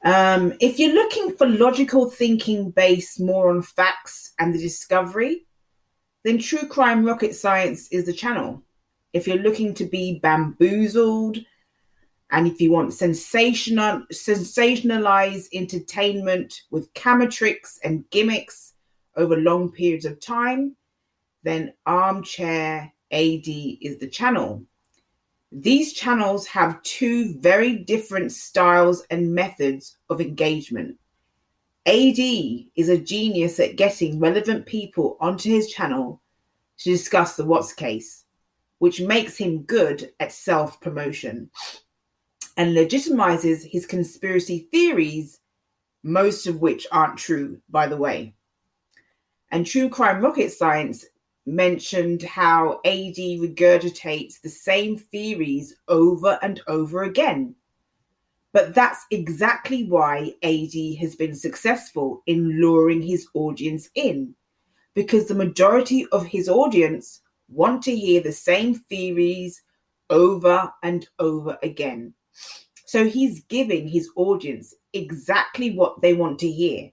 If you're looking for logical thinking based more on facts and the discovery, then True Crime Rocket Science is the channel. If you're looking to be bamboozled and if you want sensationalized entertainment with camera tricks and gimmicks over long periods of time, then Armchair AD is the channel. These channels have two very different styles and methods of engagement. AD is a genius at getting relevant people onto his channel to discuss the Watts case, which makes him good at self-promotion and legitimizes his conspiracy theories, most of which aren't true, by the way. And True Crime Rocket Science mentioned how AD regurgitates the same theories over and over again. But that's exactly why AD has been successful in luring his audience in, because the majority of his audience want to hear the same theories over and over again. So he's giving his audience exactly what they want to hear.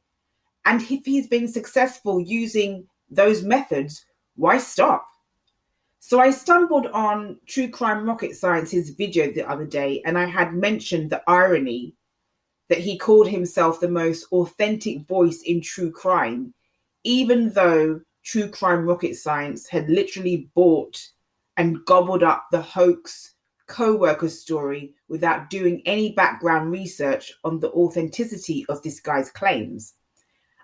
And if he's been successful using those methods, why stop? So I stumbled on True Crime Rocket Science's video the other day, and I had mentioned the irony that he called himself the most authentic voice in true crime, even though True Crime Rocket Science had literally bought and gobbled up the hoax co-worker story without doing any background research on the authenticity of this guy's claims.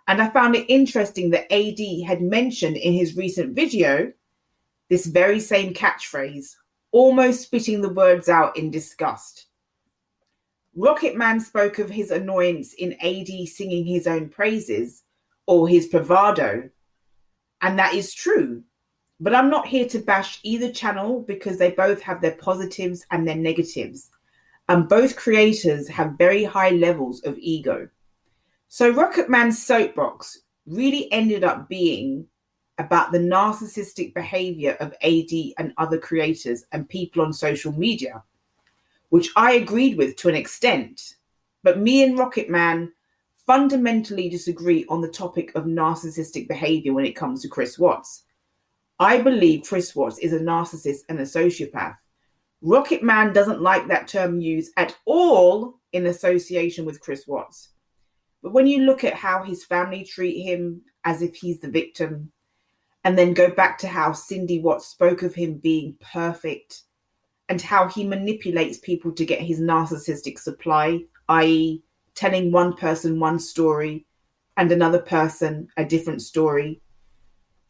And I found it interesting that AD had mentioned in his recent video this very same catchphrase, almost spitting the words out in disgust. Rocket Man spoke of his annoyance in AD singing his own praises or his bravado, and that is true. But I'm not here to bash either channel because they both have their positives and their negatives, and both creators have very high levels of ego. So Rocket Man's soapbox really ended up being about the narcissistic behavior of AD and other creators and people on social media, which I agreed with to an extent. But me and Rocket Man fundamentally disagree on the topic of narcissistic behavior when it comes to Chris Watts. I believe Chris Watts is a narcissist and a sociopath. Rocket Man doesn't like that term used at all in association with Chris Watts. But when you look at how his family treat him as if he's the victim, and then go back to how Cindy Watts spoke of him being perfect, and how he manipulates people to get his narcissistic supply, i.e. telling one person one story and another person a different story.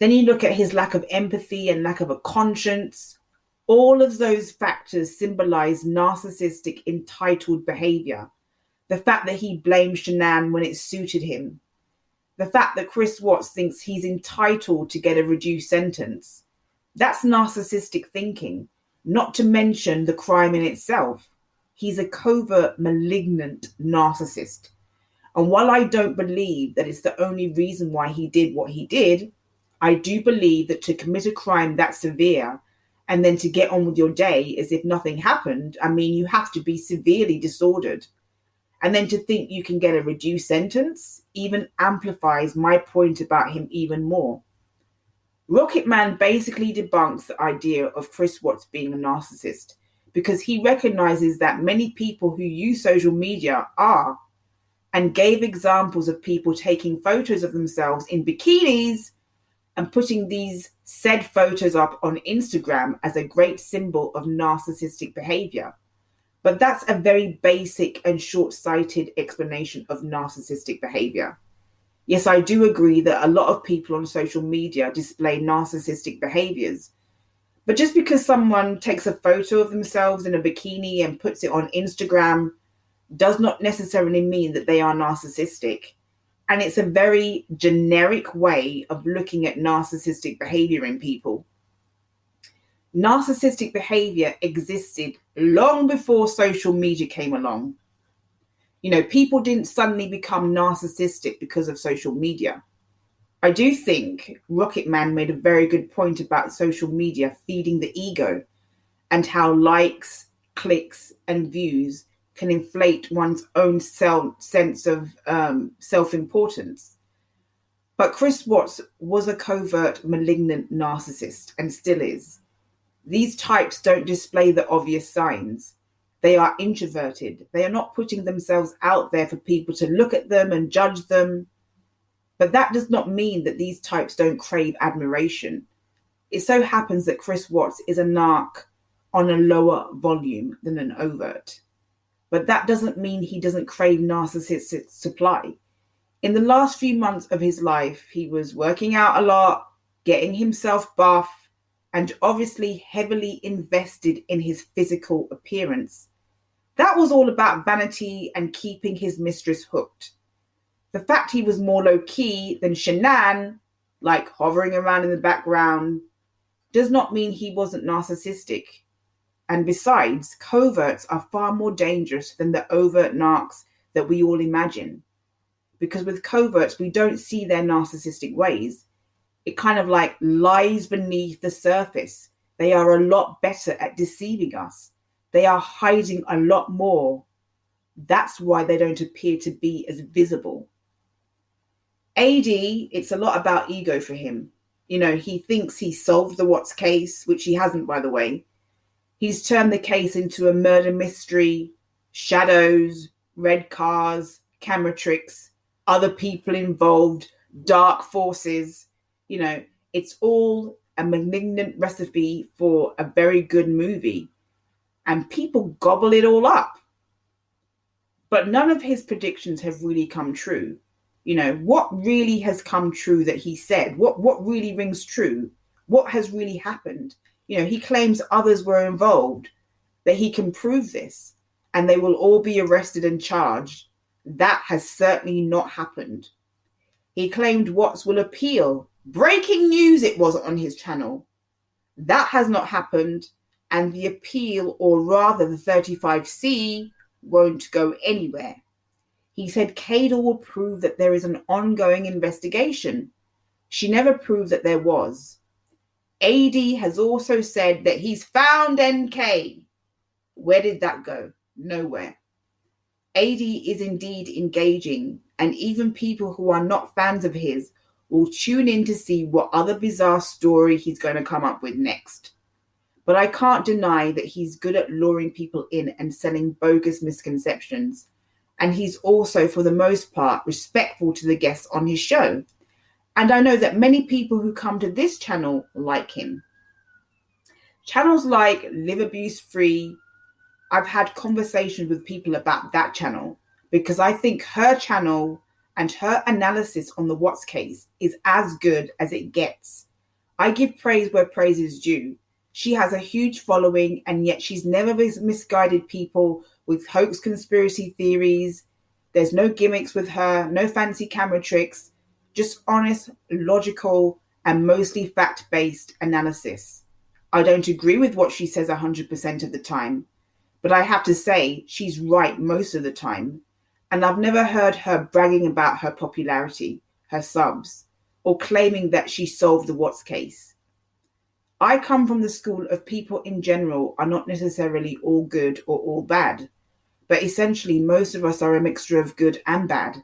Then you look at his lack of empathy and lack of a conscience. All of those factors symbolize narcissistic entitled behavior. The fact that he blames Shanann when it suited him. The fact that Chris Watts thinks he's entitled to get a reduced sentence. That's narcissistic thinking, not to mention the crime in itself. He's a covert, malignant narcissist. And while I don't believe that it's the only reason why he did what he did, I do believe that to commit a crime that severe and then to get on with your day as if nothing happened, I mean, you have to be severely disordered. And then to think you can get a reduced sentence even amplifies my point about him even more. Rocket Man basically debunks the idea of Chris Watts being a narcissist because he recognizes that many people who use social media are, and gave examples of people taking photos of themselves in bikinis and putting these said photos up on Instagram as a great symbol of narcissistic behavior. But that's a very basic and short-sighted explanation of narcissistic behavior. Yes, I do agree that a lot of people on social media display narcissistic behaviors. But just because someone takes a photo of themselves in a bikini and puts it on Instagram does not necessarily mean that they are narcissistic. And it's a very generic way of looking at narcissistic behavior in people. Narcissistic behavior existed long before social media came along. You know, people didn't suddenly become narcissistic because of social media. I do think Rocket Man made a very good point about social media feeding the ego and how likes, clicks, and views can inflate one's own sense of self-importance. But Chris Watts was a covert, malignant narcissist and still is. These types don't display the obvious signs. They are introverted. They are not putting themselves out there for people to look at them and judge them. But that does not mean that these types don't crave admiration. It so happens that Chris Watts is a narc on a lower volume than an overt. But that doesn't mean he doesn't crave narcissistic supply. In the last few months of his life, he was working out a lot, getting himself buff, and obviously heavily invested in his physical appearance. That was all about vanity and keeping his mistress hooked. The fact he was more low-key than Shanann, like hovering around in the background, does not mean he wasn't narcissistic. And besides, coverts are far more dangerous than the overt narcs that we all imagine. Because with coverts, we don't see their narcissistic ways. It kind of like lies beneath the surface. They are a lot better at deceiving us. They are hiding a lot more. That's why they don't appear to be as visible. AD, it's a lot about ego for him. You know, he thinks he solved the Watts case, which he hasn't, by the way. He's turned the case into a murder mystery, shadows, red cars, camera tricks, other people involved, dark forces. You know, it's all a malignant recipe for a very good movie. And people gobble it all up. But none of his predictions have really come true. You know, what really has come true that he said? What really rings true? What has really happened? You know, he claims others were involved, that he can prove this, and they will all be arrested and charged. That has certainly not happened. He claimed Watts will appeal. Breaking news it was on his channel. That has not happened, and the appeal, or rather the 35C, won't go anywhere. He said Cadle will prove that there is an ongoing investigation. She never proved that there was. AD has also said that he's found NK. Where did that go? Nowhere. AD is indeed engaging, and even people who are not fans of his will tune in to see what other bizarre story he's going to come up with next. But I can't deny that he's good at luring people in and selling bogus misconceptions. And he's also, for the most part, respectful to the guests on his show. And I know that many people who come to this channel like him. Channels like Live Abuse Free, I've had conversations with people about that channel because I think her channel and her analysis on the Watts case is as good as it gets. I give praise where praise is due. She has a huge following, and yet she's never misguided people with hoax conspiracy theories. There's no gimmicks with her, no fancy camera tricks, just honest, logical, and mostly fact-based analysis. I don't agree with what she says 100% of the time, but I have to say she's right most of the time. And I've never heard her bragging about her popularity, her subs, or claiming that she solved the Watts case. I come from the school of people in general are not necessarily all good or all bad, but essentially most of us are a mixture of good and bad.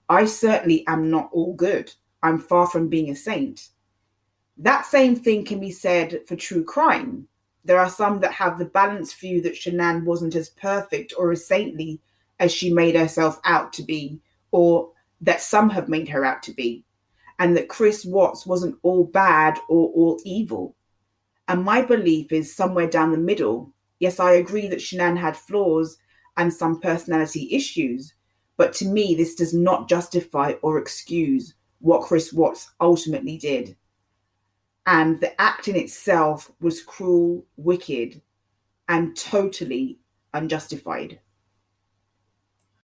I certainly am not all good. I'm far from being a saint. That same thing can be said for true crime. There are some that have the balanced view that Shanann wasn't as perfect or as saintly as she made herself out to be, or that some have made her out to be, and that Chris Watts wasn't all bad or all evil. And my belief is somewhere down the middle. Yes, I agree that Shanann had flaws and some personality issues, but to me, this does not justify or excuse what Chris Watts ultimately did. And the act in itself was cruel, wicked, and totally unjustified.